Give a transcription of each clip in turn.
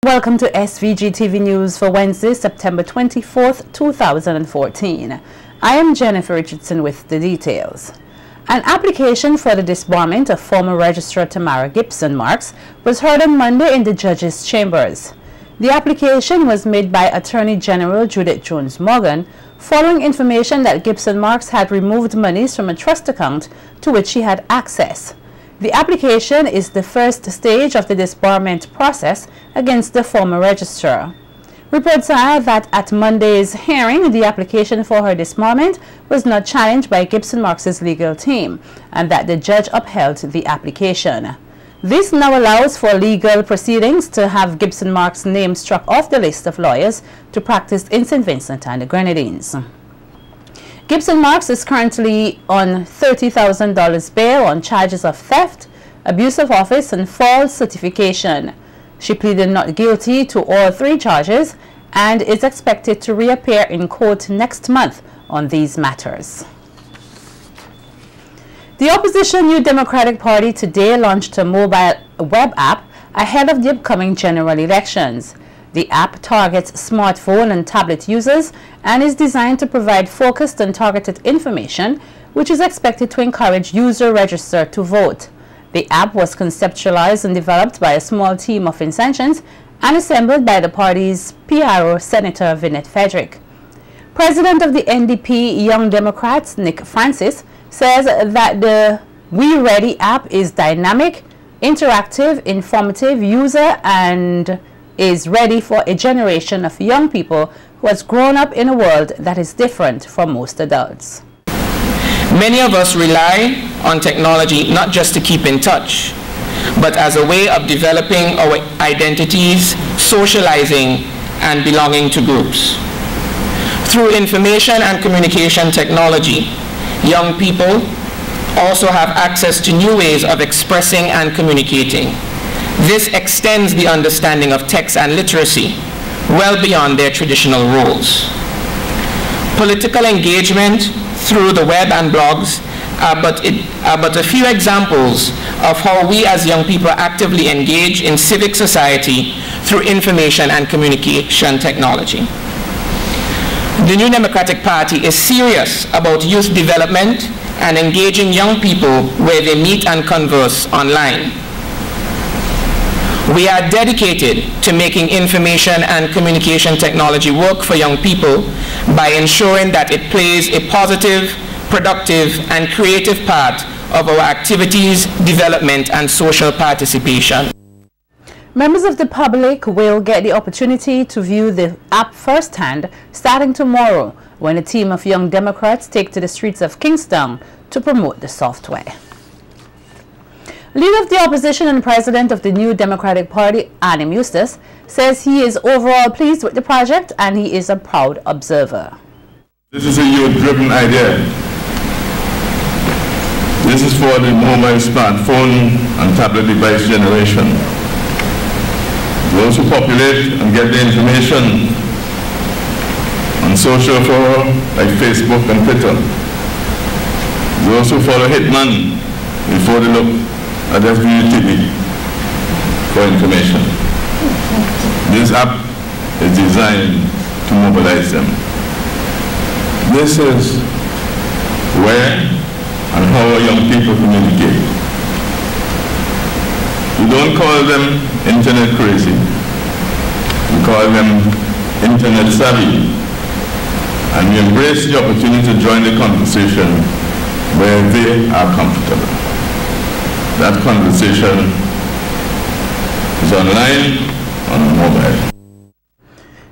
Welcome to SVG-TV News for Wednesday, September 24th, 2014. I am Jennifer Richardson with the details. An application for the disbarment of former Registrar Tamara Gibson Marks was heard on Monday in the judge's chambers. The application was made by Attorney General Judith Jones Morgan following information that Gibson Marks had removed monies from a trust account to which she had access. The application is the first stage of the disbarment process against the former registrar. Reports are that at Monday's hearing, the application for her disbarment was not challenged by Gibson Marks' legal team, and that the judge upheld the application. This now allows for legal proceedings to have Gibson Marks' name struck off the list of lawyers to practice in St. Vincent and the Grenadines. Gibson Marks is currently on $30,000 bail on charges of theft, abuse of office, and false certification. She pleaded not guilty to all three charges and is expected to reappear in court next month on these matters. The opposition New Democratic Party today launched a mobile web app ahead of the upcoming general elections. The app targets smartphone and tablet users and is designed to provide focused and targeted information, which is expected to encourage user register to vote. The app was conceptualized and developed by a small team of Incentians and assembled by the party's PRO, Senator Vinette Frederick. President of the NDP Young Democrats, Nick Francis, says that the We Ready app is dynamic, interactive, informative, user, and is ready for a generation of young people who has grown up in a world that is different from most adults. Many of us rely on technology not just to keep in touch, but as a way of developing our identities, socializing, and belonging to groups. Through information and communication technology, young people also have access to new ways of expressing and communicating. This extends the understanding of text and literacy well beyond their traditional roles. Political engagement through the web and blogs are but a few examples of how we as young people actively engage in civic society through information and communication technology. The New Democratic Party is serious about youth development and engaging young people where they meet and converse online. We are dedicated to making information and communication technology work for young people by ensuring that it plays a positive, productive, and creative part of our activities, development, and social participation. Members of the public will get the opportunity to view the app firsthand starting tomorrow when a team of Young Democrats take to the streets of Kingston to promote the software. Leader of the opposition and president of the New Democratic Party, Adam Eustace, says he is overall pleased with the project and he is a proud observer. This is a youth-driven idea. This is for the mobile smartphone and tablet device generation. Those who populate and get the information on social forums like Facebook and Twitter. Those who follow Hitman before they look at SVG-TV for information. This app is designed to mobilize them. This is where and how our young people communicate. We don't call them internet crazy. We call them internet savvy. And we embrace the opportunity to join the conversation where they are comfortable. That conversation is online, on mobile.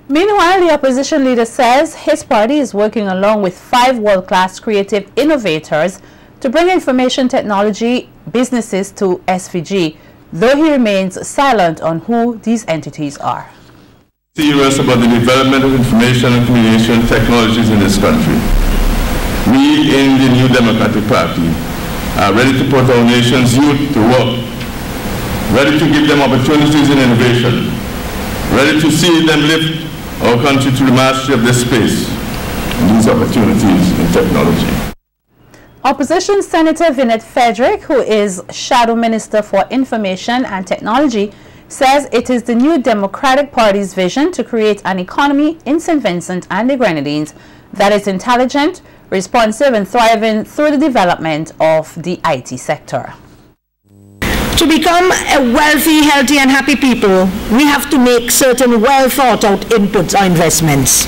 Meanwhile, the opposition leader says his party is working along with 5 world-class creative innovators to bring information technology businesses to SVG, though he remains silent on who these entities are. Serious about the development of information and communication technologies in this country. We in the New Democratic Party are ready to put our nation's youth to work, ready to give them opportunities in innovation, ready to see them lift our country to the mastery of this space and these opportunities in technology. Opposition Senator Vinette Frederick, who is Shadow Minister for Information and Technology, says it is the new Democratic Party's vision to create an economy in St. Vincent and the Grenadines that is intelligent, responsive and thriving through the development of the IT sector. To become a wealthy, healthy and happy people, we have to make certain well thought out inputs or investments.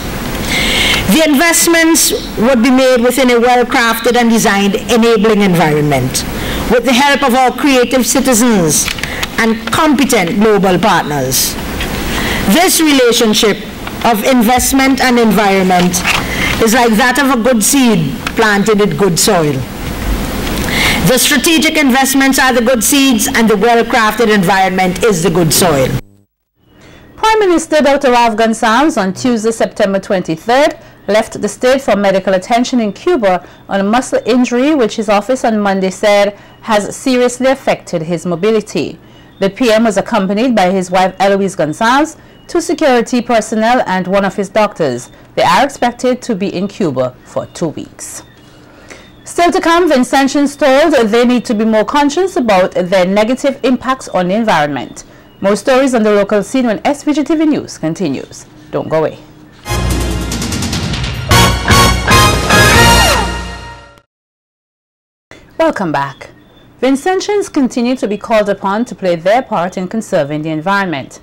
The investments would be made within a well-crafted and designed enabling environment with the help of our creative citizens and competent global partners. This relationship of investment and environment is like that of a good seed planted in good soil. The strategic investments are the good seeds and the well-crafted environment is the good soil. Prime Minister Dr. Ralph Gonsalves on Tuesday, September 23rd, left the state for medical attention in Cuba on a muscle injury which his office on Monday said has seriously affected his mobility. The PM was accompanied by his wife Eloise Gonsalves, 2 security personnel and 1 of his doctors. They are expected to be in Cuba for 2 weeks. Still to come, Vincentians told they need to be more conscious about their negative impacts on the environment. More stories on the local scene when SVG-TV News continues. Don't go away. Welcome back. Vincentians continue to be called upon to play their part in conserving the environment.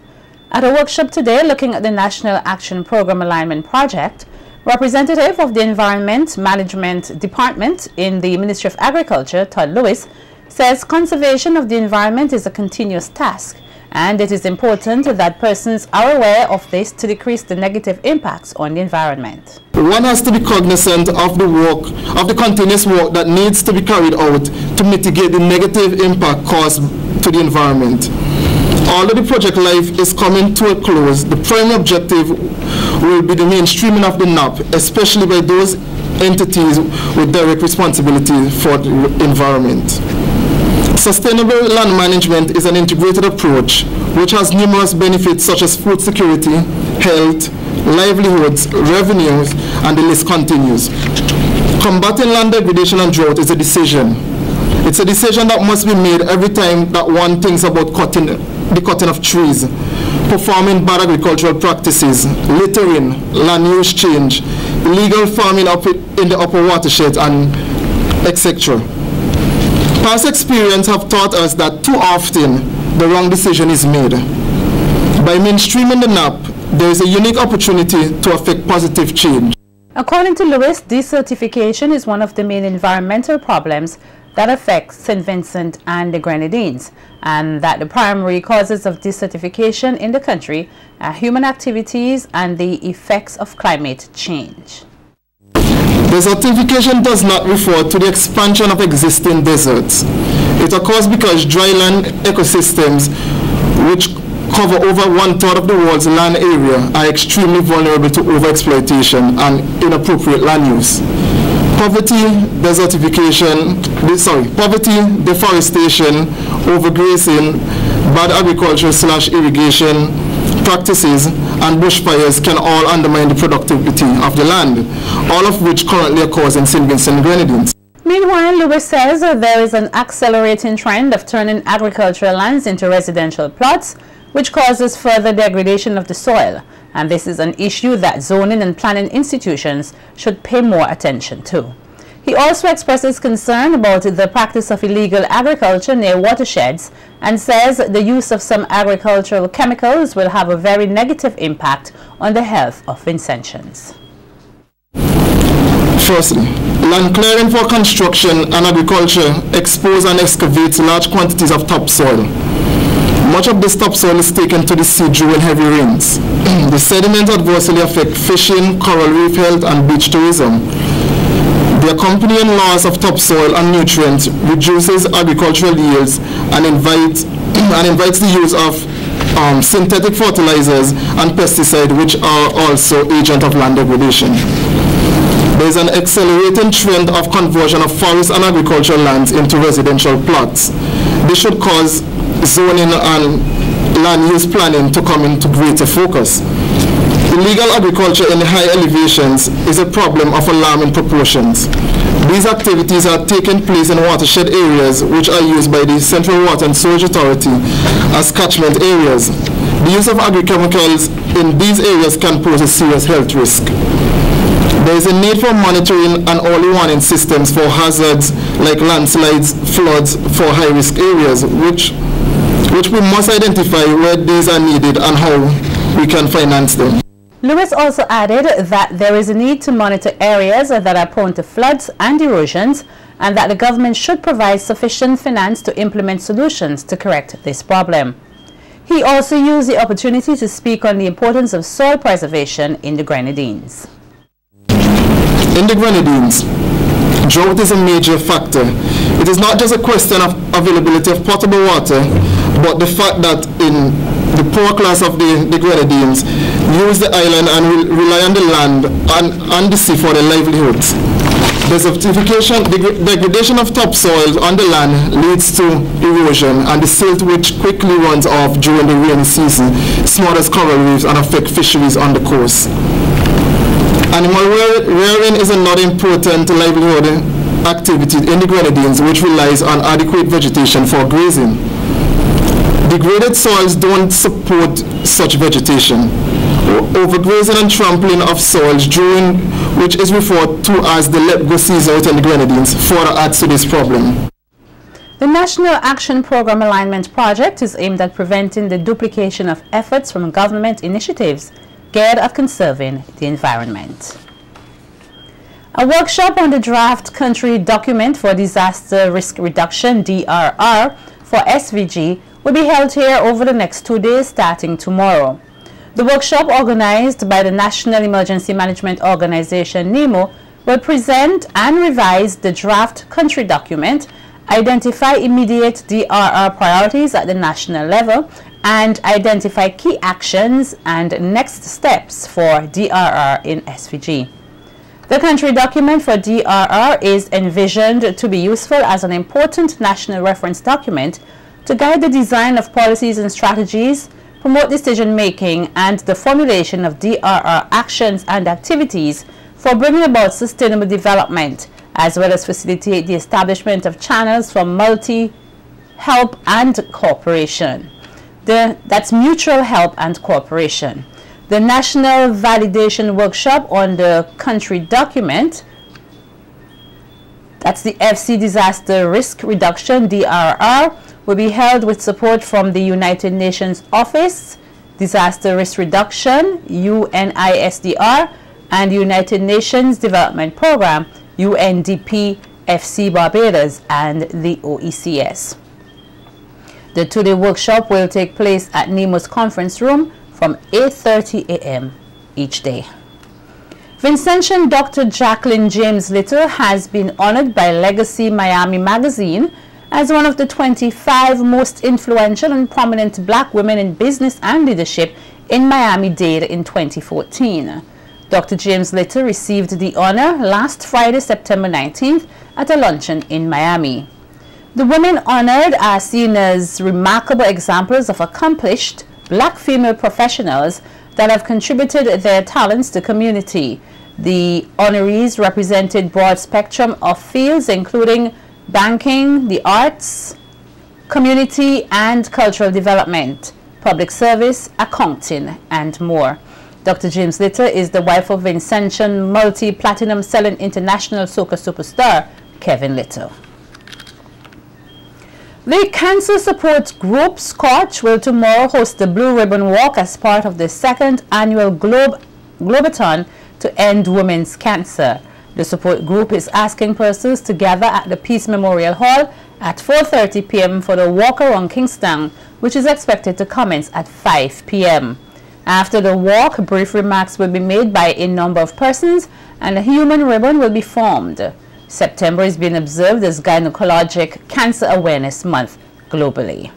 At a workshop today looking at the National Action Program Alignment Project, representative of the Environment Management Department in the Ministry of Agriculture, Todd Lewis, says conservation of the environment is a continuous task, and it is important that persons are aware of this to decrease the negative impacts on the environment. One has to be cognizant of the continuous work that needs to be carried out to mitigate the negative impact caused to the environment. Although the project life is coming to a close, the primary objective will be the mainstreaming of the NAP, especially by those entities with direct responsibility for the environment. Sustainable land management is an integrated approach which has numerous benefits such as food security, health, livelihoods, revenues, and the list continues. Combating land degradation and drought is a decision. It's a decision that must be made every time that one thinks about the cutting of trees, performing bad agricultural practices, littering, land use change, illegal farming up in the upper watershed, and etc. Past experience have taught us that too often the wrong decision is made. By mainstreaming the NAP, there is a unique opportunity to affect positive change. According to Lewis, desertification is one of the main environmental problems that affects St. Vincent and the Grenadines, and that the primary causes of desertification in the country are human activities and the effects of climate change. Desertification does not refer to the expansion of existing deserts. It occurs because dryland ecosystems, which cover over 1/3 of the world's land area, are extremely vulnerable to overexploitation and inappropriate land use. Poverty, deforestation, overgrazing, bad agriculture/irrigation practices, and bushfires can all undermine the productivity of the land, all of which currently occurs in St. Vincent and Grenadines. Meanwhile, Lewis says there is an accelerating trend of turning agricultural lands into residential plots, which causes further degradation of the soil, and this is an issue that zoning and planning institutions should pay more attention to. He also expresses concern about the practice of illegal agriculture near watersheds and says the use of some agricultural chemicals will have a very negative impact on the health of Vincentians. Firstly, land clearing for construction and agriculture expose and excavates large quantities of topsoil. Much of this topsoil is taken to the sea during heavy rains. The sediments adversely affect fishing, coral reef health, and beach tourism. The accompanying loss of topsoil and nutrients reduces agricultural yields and invites the use of synthetic fertilizers and pesticides, which are also agents of land degradation. There is an accelerating trend of conversion of forest and agricultural lands into residential plots. This should cause zoning and land use planning to come into greater focus. Illegal agriculture in the high elevations is a problem of alarming proportions. These activities are taking place in watershed areas which are used by the Central Water and Sewage Authority as catchment areas. The use of agrochemicals in these areas can pose a serious health risk. There is a need for monitoring and early warning systems for hazards like landslides, floods for high-risk areas, which we must identify where these are needed and how we can finance them. Lewis also added that there is a need to monitor areas that are prone to floods and erosions, and that the government should provide sufficient finance to implement solutions to correct this problem. He also used the opportunity to speak on the importance of soil preservation in the Grenadines. In the Grenadines, drought is a major factor. It is not just a question of availability of potable water, but the fact that in the poor class of the Grenadines use the island and rely on the land and the sea for their livelihoods. Desertification, degradation of topsoil on the land leads to erosion, and the silt which quickly runs off during the rainy season smothers coral reefs and affect fisheries on the coast. Animal rearing is another important livelihood activity in the Grenadines, which relies on adequate vegetation for grazing. Degraded soils don't support such vegetation. Overgrazing and trampling of soils, during which is referred to as the let-go season within the Grenadines, further adds to this problem. The National Action Program Alignment Project is aimed at preventing the duplication of efforts from government initiatives geared at conserving the environment. A workshop on the draft country document for disaster risk reduction (DRR) for SVG will be held here over the next 2 days starting tomorrow. The workshop, organized by the National Emergency Management Organization (NEMO), will present and revise the draft country document, identify immediate DRR priorities at the national level, and identify key actions and next steps for DRR in SVG. The country document for DRR is envisioned to be useful as an important national reference document to guide the design of policies and strategies, promote decision-making, and the formulation of DRR actions and activities for bringing about sustainable development, as well as facilitate the establishment of channels for multi-help and cooperation. That's mutual help and cooperation. The National Validation Workshop on the country document, that's the FC Disaster Risk Reduction (DRR), will be held with support from the United Nations Office, Disaster Risk Reduction (UNISDR), and United Nations Development Program (UNDP), FC Barbados, and the OECS. The two-day workshop will take place at NEMO's conference room from 8:30 a.m. each day. Vincentian Dr. Jacqueline James Little has been honored by Legacy Miami magazine as one of the 25 most influential and prominent black women in business and leadership in Miami-Dade in 2014. Dr. James Little received the honor last Friday, September 19th, at a luncheon in Miami. The women honored are seen as remarkable examples of accomplished black female professionals that have contributed their talents to the community. The honorees represented broad spectrum of fields including banking, the arts, community and cultural development, public service, accounting, and more. Dr. James Little is the wife of Vincentian multi-platinum selling international soca superstar Kevin Little. The Cancer Support Group Scotch will tomorrow host the Blue Ribbon Walk as part of the second annual Globathon to end women's cancer. The support group is asking persons to gather at the Peace Memorial Hall at 4:30 p.m. for the walk around Kingstown, which is expected to commence at 5 p.m. After the walk, brief remarks will be made by a number of persons and a human ribbon will be formed. September is being observed as Gynecologic Cancer Awareness Month globally.